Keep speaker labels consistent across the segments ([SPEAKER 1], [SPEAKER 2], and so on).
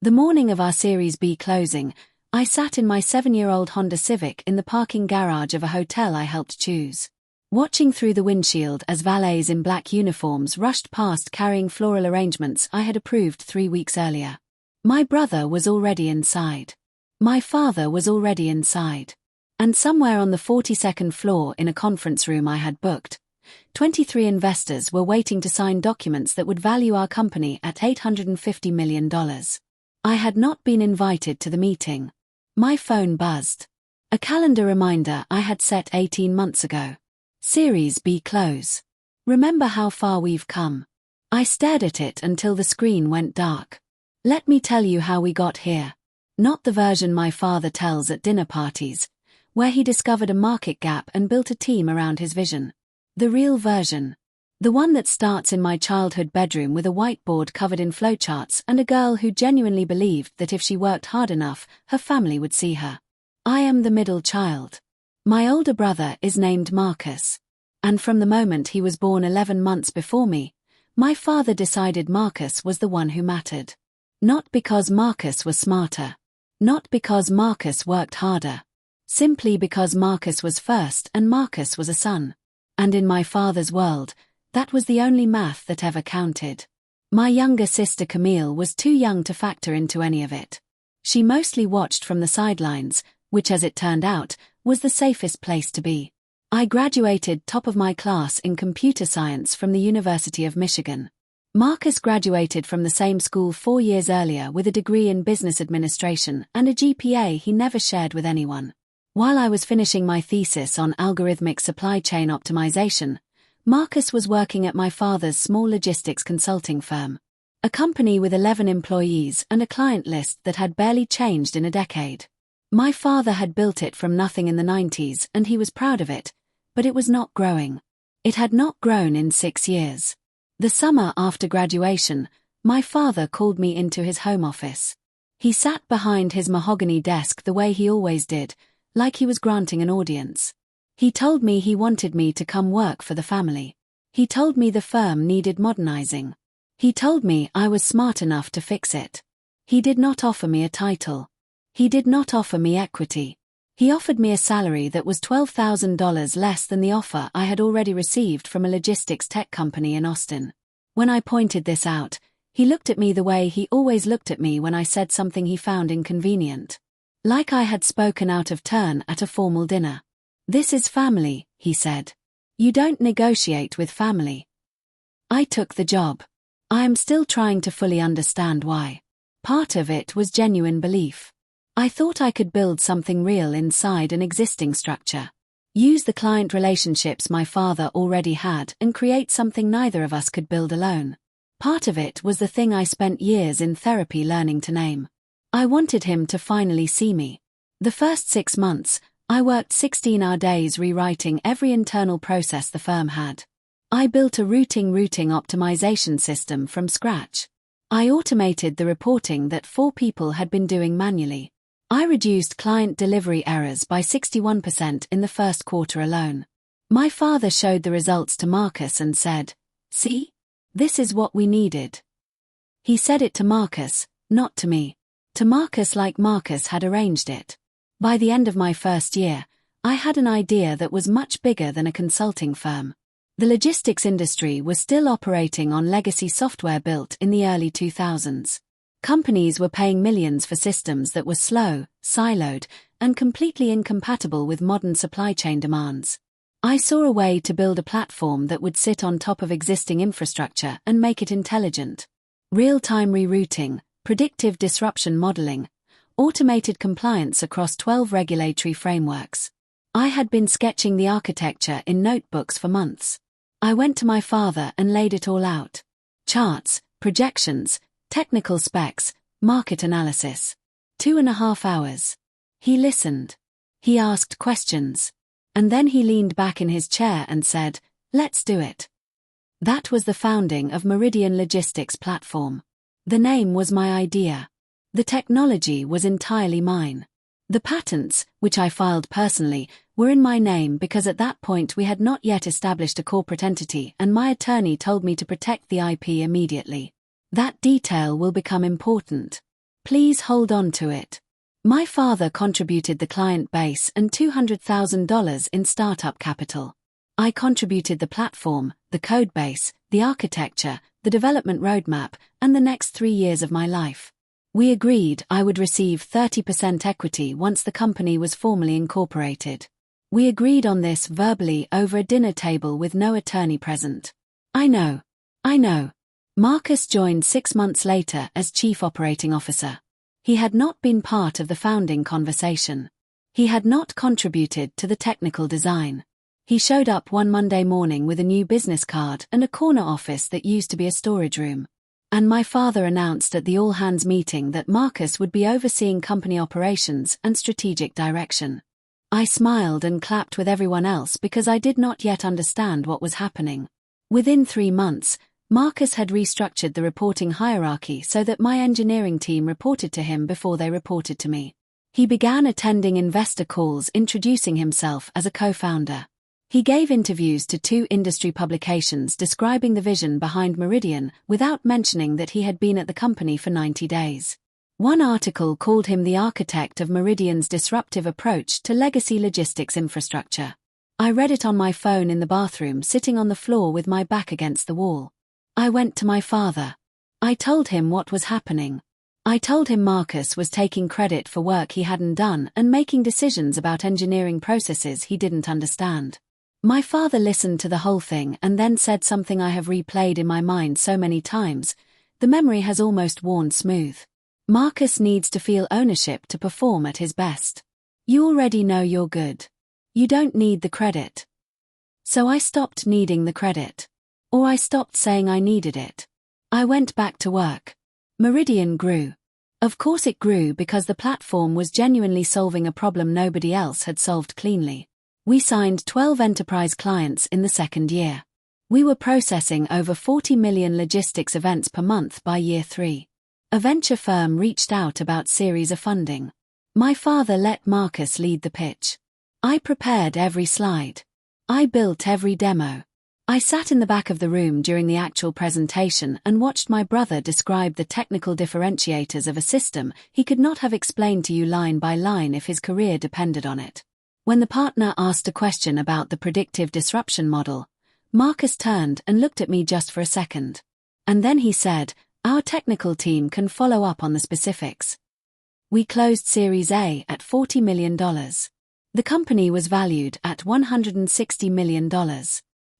[SPEAKER 1] The morning of our Series B closing, I sat in my 7-year-old Honda Civic in the parking garage of a hotel I helped choose, watching through the windshield as valets in black uniforms rushed past carrying floral arrangements I had approved 3 weeks earlier. My brother was already inside. My father was already inside. And somewhere on the 42nd floor in a conference room I had booked, 23 investors were waiting to sign documents that would value our company at $850 million. I had not been invited to the meeting. My phone buzzed. A calendar reminder I had set 18 months ago. Series B close. Remember how far we've come. I stared at it until the screen went dark. Let me tell you how we got here. Not the version my father tells at dinner parties, where he discovered a market gap and built a team around his vision. The real version. The one that starts in my childhood bedroom with a whiteboard covered in flowcharts and a girl who genuinely believed that if she worked hard enough, her family would see her. I am the middle child. My older brother is named Marcus. And from the moment he was born 11 months before me, my father decided Marcus was the one who mattered. Not because Marcus was smarter. Not because Marcus worked harder. Simply because Marcus was first and Marcus was a son. And in my father's world, that was the only math that ever counted. My younger sister Camille was too young to factor into any of it. She mostly watched from the sidelines, which as it turned out, was the safest place to be. I graduated top of my class in computer science from the University of Michigan. Marcus graduated from the same school 4 years earlier with a degree in business administration and a GPA he never shared with anyone. While I was finishing my thesis on algorithmic supply chain optimization, Marcus was working at my father's small logistics consulting firm, a company with 11 employees and a client list that had barely changed in a decade. My father had built it from nothing in the 90s and he was proud of it, but it was not growing. It had not grown in 6 years. The summer after graduation, my father called me into his home office. He sat behind his mahogany desk the way he always did, like he was granting an audience. He told me he wanted me to come work for the family. He told me the firm needed modernizing. He told me I was smart enough to fix it. He did not offer me a title. He did not offer me equity. He offered me a salary that was $12,000 less than the offer I had already received from a logistics tech company in Austin. When I pointed this out, he looked at me the way he always looked at me when I said something he found inconvenient. Like I had spoken out of turn at a formal dinner. "This is family," he said. "You don't negotiate with family." I took the job. I am still trying to fully understand why. Part of it was genuine belief. I thought I could build something real inside an existing structure. Use the client relationships my father already had and create something neither of us could build alone. Part of it was the thing I spent years in therapy learning to name. I wanted him to finally see me. The first 6 months, I worked 16-hour days rewriting every internal process the firm had. I built a routing optimization system from scratch. I automated the reporting that 4 people had been doing manually. I reduced client delivery errors by 61% in the first quarter alone. My father showed the results to Marcus and said, "See? This is what we needed." He said it to Marcus, not to me. To Marcus like Marcus had arranged it. By the end of my first year, I had an idea that was much bigger than a consulting firm. The logistics industry was still operating on legacy software built in the early 2000s. Companies were paying millions for systems that were slow, siloed, and completely incompatible with modern supply chain demands. I saw a way to build a platform that would sit on top of existing infrastructure and make it intelligent. Real-time rerouting, predictive disruption modeling, automated compliance across 12 regulatory frameworks. I had been sketching the architecture in notebooks for months. I went to my father and laid it all out. Charts, projections, technical specs, market analysis. 2.5 hours. He listened. He asked questions. And then he leaned back in his chair and said, "Let's do it." That was the founding of Meridian Logistics Platform. The name was my idea. The technology was entirely mine. The patents, which I filed personally, were in my name because at that point we had not yet established a corporate entity and my attorney told me to protect the IP immediately. That detail will become important. Please hold on to it. My father contributed the client base and $200,000 in startup capital. I contributed the platform, the code base, the architecture, the development roadmap, and the next 3 years of my life. We agreed I would receive 30% equity once the company was formally incorporated. We agreed on this verbally over a dinner table with no attorney present. I know. Marcus joined 6 months later as Chief Operating Officer. He had not been part of the founding conversation. He had not contributed to the technical design. He showed up one Monday morning with a new business card and a corner office that used to be a storage room. And my father announced at the all-hands meeting that Marcus would be overseeing company operations and strategic direction. I smiled and clapped with everyone else because I did not yet understand what was happening. Within 3 months, Marcus had restructured the reporting hierarchy so that my engineering team reported to him before they reported to me. He began attending investor calls introducing himself as a co-founder. He gave interviews to 2 industry publications describing the vision behind Meridian without mentioning that he had been at the company for 90 days. One article called him the architect of Meridian's disruptive approach to legacy logistics infrastructure. I read it on my phone in the bathroom sitting on the floor with my back against the wall. I went to my father. I told him what was happening. I told him Marcus was taking credit for work he hadn't done and making decisions about engineering processes he didn't understand. My father listened to the whole thing and then said something I have replayed in my mind so many times, the memory has almost worn smooth. Marcus needs to feel ownership to perform at his best. You already know you're good. You don't need the credit. So I stopped needing the credit. Or I stopped saying I needed it. I went back to work. Meridian grew. Of course it grew because the platform was genuinely solving a problem nobody else had solved cleanly. We signed 12 enterprise clients in the second year. We were processing over 40 million logistics events per month by year 3. A venture firm reached out about Series A funding. My father let Marcus lead the pitch. I prepared every slide. I built every demo. I sat in the back of the room during the actual presentation and watched my brother describe the technical differentiators of a system he could not have explained to you line by line if his career depended on it. When the partner asked a question about the predictive disruption model, Marcus turned and looked at me just for a second. And then he said, "Our technical team can follow up on the specifics." We closed Series A at $40 million. The company was valued at $160 million.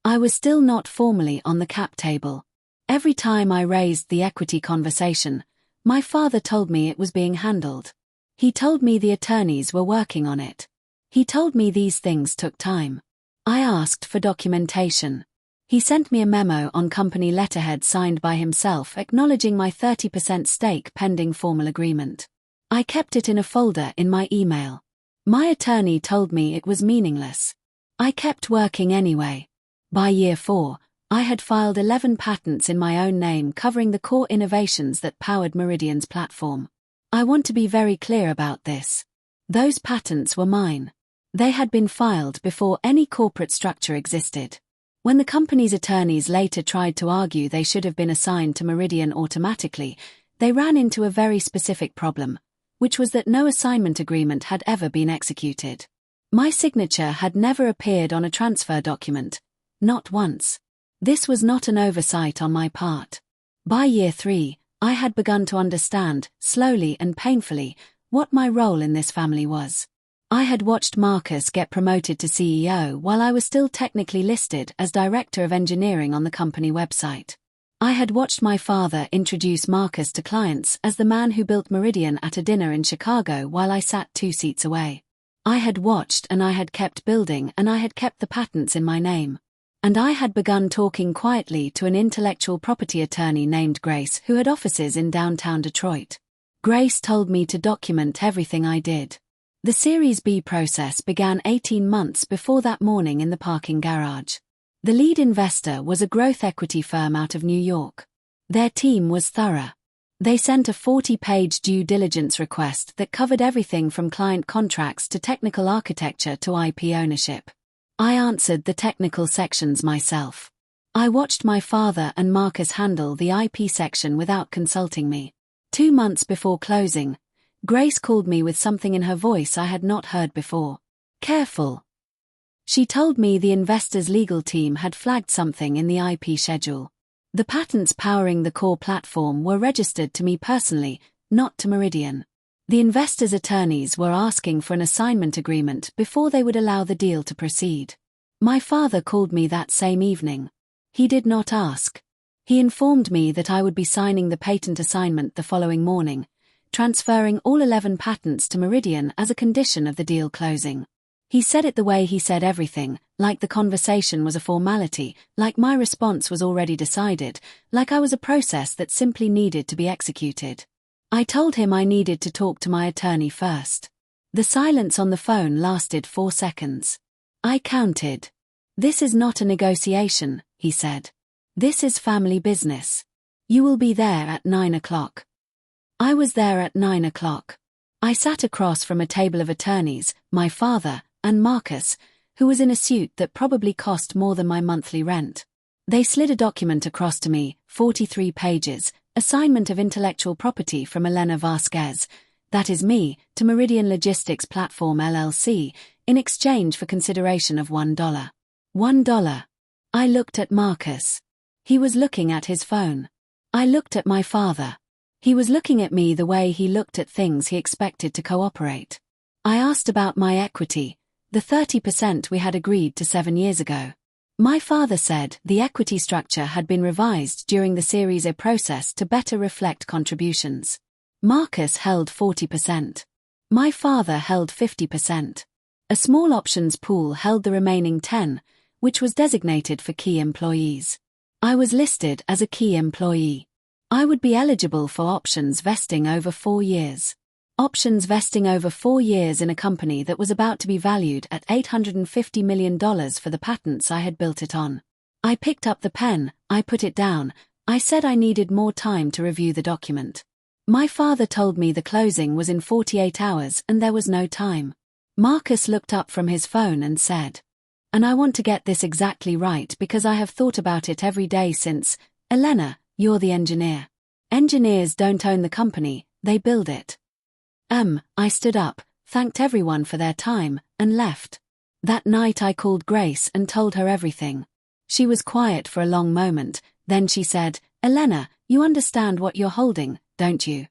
[SPEAKER 1] I was still not formally on the cap table. Every time I raised the equity conversation, my father told me it was being handled. He told me the attorneys were working on it. He told me these things took time. I asked for documentation. He sent me a memo on company letterhead signed by himself acknowledging my 30% stake pending formal agreement. I kept it in a folder in my email. My attorney told me it was meaningless. I kept working anyway. By year 4, I had filed 11 patents in my own name covering the core innovations that powered Meridian's platform. I want to be very clear about this. Those patents were mine. They had been filed before any corporate structure existed. When the company's attorneys later tried to argue they should have been assigned to Meridian automatically, they ran into a very specific problem, which was that no assignment agreement had ever been executed. My signature had never appeared on a transfer document, not once. This was not an oversight on my part. By year 3, I had begun to understand, slowly and painfully, what my role in this family was. I had watched Marcus get promoted to CEO while I was still technically listed as Director of Engineering on the company website. I had watched my father introduce Marcus to clients as the man who built Meridian at a dinner in Chicago while I sat 2 seats away. I had watched and I had kept building and I had kept the patents in my name. And I had begun talking quietly to an intellectual property attorney named Grace who had offices in downtown Detroit. Grace told me to document everything I did. The Series B process began 18 months before that morning in the parking garage. The lead investor was a growth equity firm out of New York. Their team was thorough. They sent a 40-page due diligence request that covered everything from client contracts to technical architecture to IP ownership. I answered the technical sections myself. I watched my father and Marcus handle the IP section without consulting me. 2 months before closing, Grace called me with something in her voice I had not heard before. Careful. She told me the investors' legal team had flagged something in the IP schedule. The patents powering the core platform were registered to me personally, not to Meridian. The investors' attorneys were asking for an assignment agreement before they would allow the deal to proceed. My father called me that same evening. He did not ask. He informed me that I would be signing the patent assignment the following morning, transferring all 11 patents to Meridian as a condition of the deal closing. He said it the way he said everything, like the conversation was a formality, like my response was already decided, like I was a process that simply needed to be executed. I told him I needed to talk to my attorney first. The silence on the phone lasted 4 seconds. I counted. "This is not a negotiation," he said. "This is family business. You will be there at 9 o'clock. I was there at 9 o'clock. I sat across from a table of attorneys, my father, and Marcus, who was in a suit that probably cost more than my monthly rent. They slid a document across to me, 43 pages, assignment of intellectual property from Elena Vasquez, that is me, to Meridian Logistics Platform LLC, in exchange for consideration of $1. $1. I looked at Marcus. He was looking at his phone. I looked at my father. He was looking at me the way he looked at things he expected to cooperate. I asked about my equity, the 30% we had agreed to 7 years ago. My father said the equity structure had been revised during the Series A process to better reflect contributions. Marcus held 40%. My father held 50%. A small options pool held the remaining 10%, which was designated for key employees. I was listed as a key employee. I would be eligible for options vesting over 4 years. Options vesting over 4 years in a company that was about to be valued at $850 million for the patents I had built it on. I picked up the pen, I put it down, I said I needed more time to review the document. My father told me the closing was in 48 hours and there was no time. Marcus looked up from his phone and said, "And I want to get this exactly right because I have thought about it every day since, Elena, you're the engineer. Engineers don't own the company, they build it." I stood up, thanked everyone for their time, and left. That night I called Grace and told her everything. She was quiet for a long moment, then she said, "Elena, you understand what you're holding, don't you?"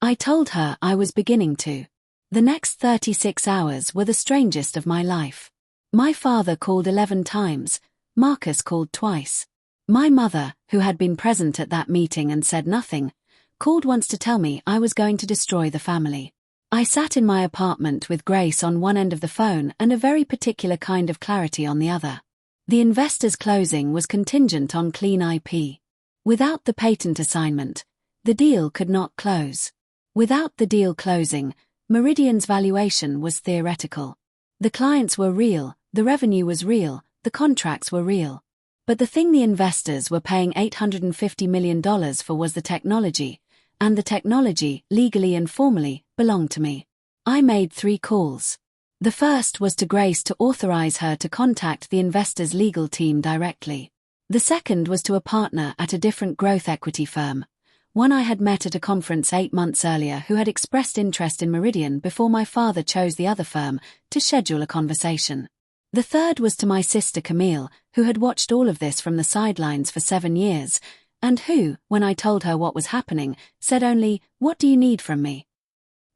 [SPEAKER 1] I told her I was beginning to. The next 36 hours were the strangest of my life. My father called 11 times, Marcus called twice. My mother, who had been present at that meeting and said nothing, called once to tell me I was going to destroy the family. I sat in my apartment with Grace on one end of the phone and a very particular kind of clarity on the other. The investors' closing was contingent on clean IP. Without the patent assignment, the deal could not close. Without the deal closing, Meridian's valuation was theoretical. The clients were real, the revenue was real, the contracts were real. But the thing the investors were paying $850 million for was the technology, and the technology, legally and formally, belonged to me. I made 3 calls. The first was to Grace to authorize her to contact the investors' legal team directly. The second was to a partner at a different growth equity firm, one I had met at a conference 8 months earlier who had expressed interest in Meridian before my father chose the other firm, to schedule a conversation. The third was to my sister Camille, who had watched all of this from the sidelines for 7 years, and who, when I told her what was happening, said only, "What do you need from me?"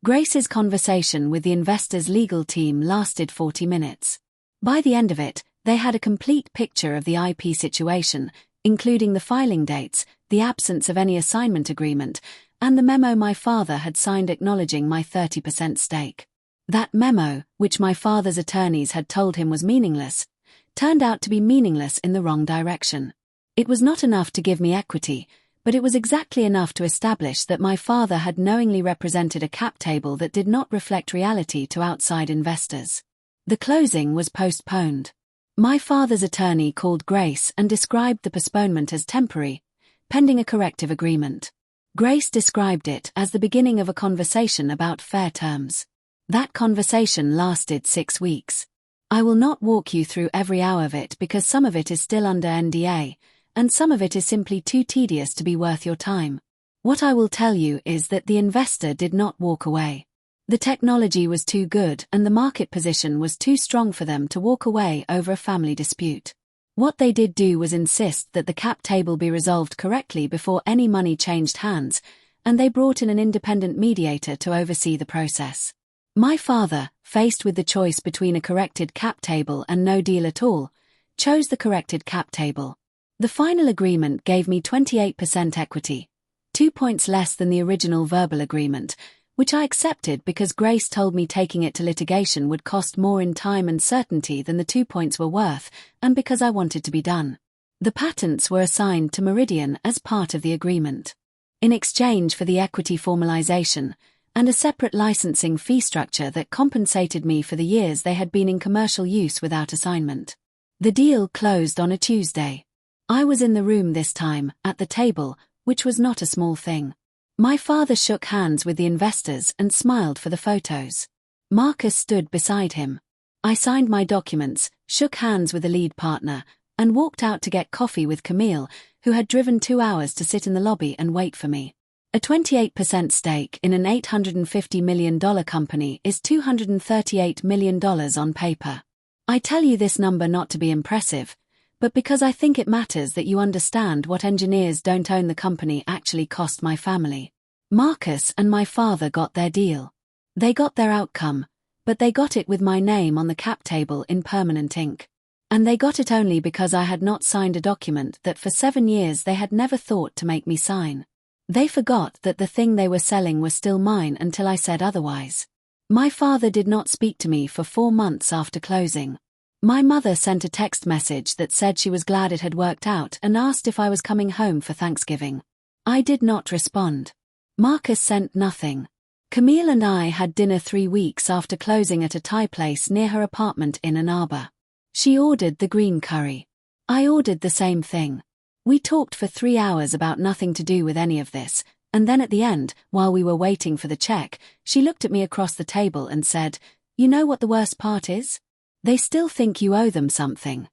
[SPEAKER 1] Grace's conversation with the investors' legal team lasted 40 minutes. By the end of it, they had a complete picture of the IP situation, including the filing dates, the absence of any assignment agreement, and the memo my father had signed acknowledging my 30% stake. That memo, which my father's attorneys had told him was meaningless, turned out to be meaningless in the wrong direction. It was not enough to give me equity, but it was exactly enough to establish that my father had knowingly represented a cap table that did not reflect reality to outside investors. The closing was postponed. My father's attorney called Grace and described the postponement as temporary, pending a corrective agreement. Grace described it as the beginning of a conversation about fair terms. That conversation lasted 6 weeks. I will not walk you through every hour of it because some of it is still under NDA, and some of it is simply too tedious to be worth your time. What I will tell you is that the investor did not walk away. The technology was too good and the market position was too strong for them to walk away over a family dispute. What they did do was insist that the cap table be resolved correctly before any money changed hands, and they brought in an independent mediator to oversee the process. My father, faced with the choice between a corrected cap table and no deal at all, chose the corrected cap table. The final agreement gave me 28% equity, 2 points less than the original verbal agreement, which I accepted because Grace told me taking it to litigation would cost more in time and certainty than the 2 points were worth, and because I wanted to be done. The patents were assigned to Meridian as part of the agreement. In exchange for the equity formalization, and a separate licensing fee structure that compensated me for the years they had been in commercial use without assignment. The deal closed on a Tuesday. I was in the room this time, at the table, which was not a small thing. My father shook hands with the investors and smiled for the photos. Marcus stood beside him. I signed my documents, shook hands with the lead partner, and walked out to get coffee with Camille, who had driven 2 hours to sit in the lobby and wait for me. A 28% stake in an $850 million company is $238 million on paper. I tell you this number not to be impressive, but because I think it matters that you understand what engineers don't own the company actually cost my family. Marcus and my father got their deal. They got their outcome, but they got it with my name on the cap table in permanent ink. And they got it only because I had not signed a document that for 7 years they had never thought to make me sign. They forgot that the thing they were selling was still mine until I said otherwise. My father did not speak to me for 4 months after closing. My mother sent a text message that said she was glad it had worked out and asked if I was coming home for Thanksgiving. I did not respond. Marcus sent nothing. Camille and I had dinner 3 weeks after closing at a Thai place near her apartment in Ann Arbor. She ordered the green curry. I ordered the same thing. We talked for 3 hours about nothing to do with any of this, and then at the end, while we were waiting for the check, she looked at me across the table and said, "You know what the worst part is? They still think you owe them something."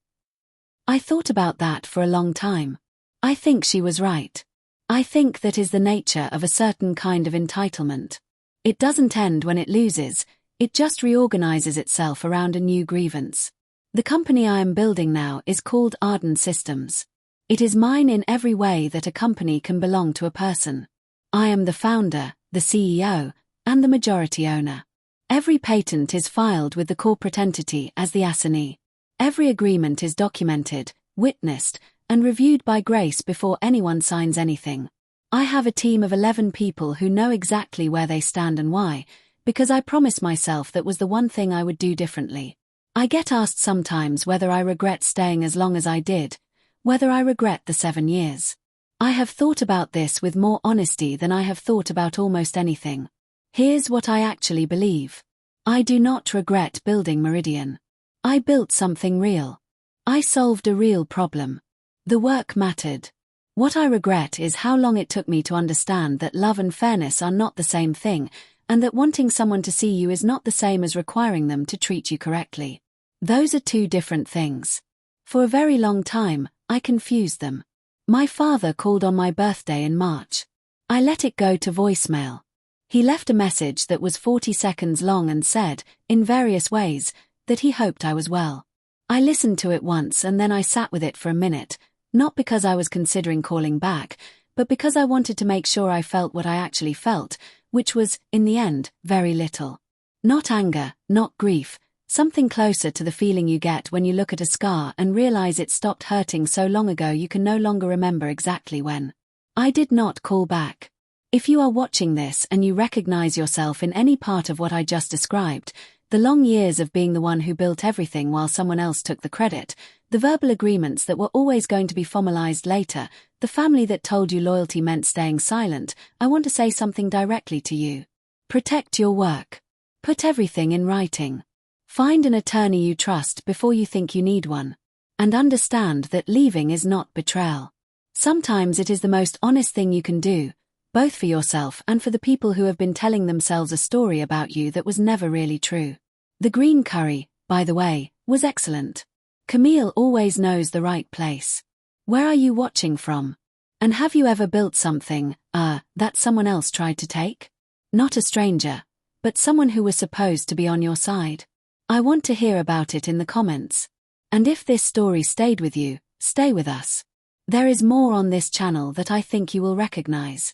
[SPEAKER 1] I thought about that for a long time. I think she was right. I think that is the nature of a certain kind of entitlement. It doesn't end when it loses, it just reorganizes itself around a new grievance. The company I am building now is called Arden Systems. It is mine in every way that a company can belong to a person. I am the founder, the CEO, and the majority owner. Every patent is filed with the corporate entity as the assignee. Every agreement is documented, witnessed, and reviewed by Grace before anyone signs anything. I have a team of 11 people who know exactly where they stand and why, because I promised myself that was the one thing I would do differently. I get asked sometimes whether I regret staying as long as I did, whether I regret the 7 years. I have thought about this with more honesty than I have thought about almost anything. Here's what I actually believe. I do not regret building Meridian. I built something real. I solved a real problem. The work mattered. What I regret is how long it took me to understand that love and fairness are not the same thing, and that wanting someone to see you is not the same as requiring them to treat you correctly. Those are 2 different things. For a very long time, I confused them. My father called on my birthday in March. I let it go to voicemail. He left a message that was 40 seconds long and said, in various ways, that he hoped I was well. I listened to it once and then I sat with it for a minute, not because I was considering calling back, but because I wanted to make sure I felt what I actually felt, which was, in the end, very little. Not anger, not grief, something closer to the feeling you get when you look at a scar and realize it stopped hurting so long ago you can no longer remember exactly when. I did not call back. If you are watching this and you recognize yourself in any part of what I just described, the long years of being the one who built everything while someone else took the credit, the verbal agreements that were always going to be formalized later, the family that told you loyalty meant staying silent, I want to say something directly to you. Protect your work. Put everything in writing. Find an attorney you trust before you think you need one. And understand that leaving is not betrayal. Sometimes it is the most honest thing you can do, both for yourself and for the people who have been telling themselves a story about you that was never really true. The green curry, by the way, was excellent. Camille always knows the right place. Where are you watching from? And have you ever built something, that someone else tried to take? Not a stranger, but someone who was supposed to be on your side. I want to hear about it in the comments. And if this story stayed with you, stay with us. There is more on this channel that I think you will recognize.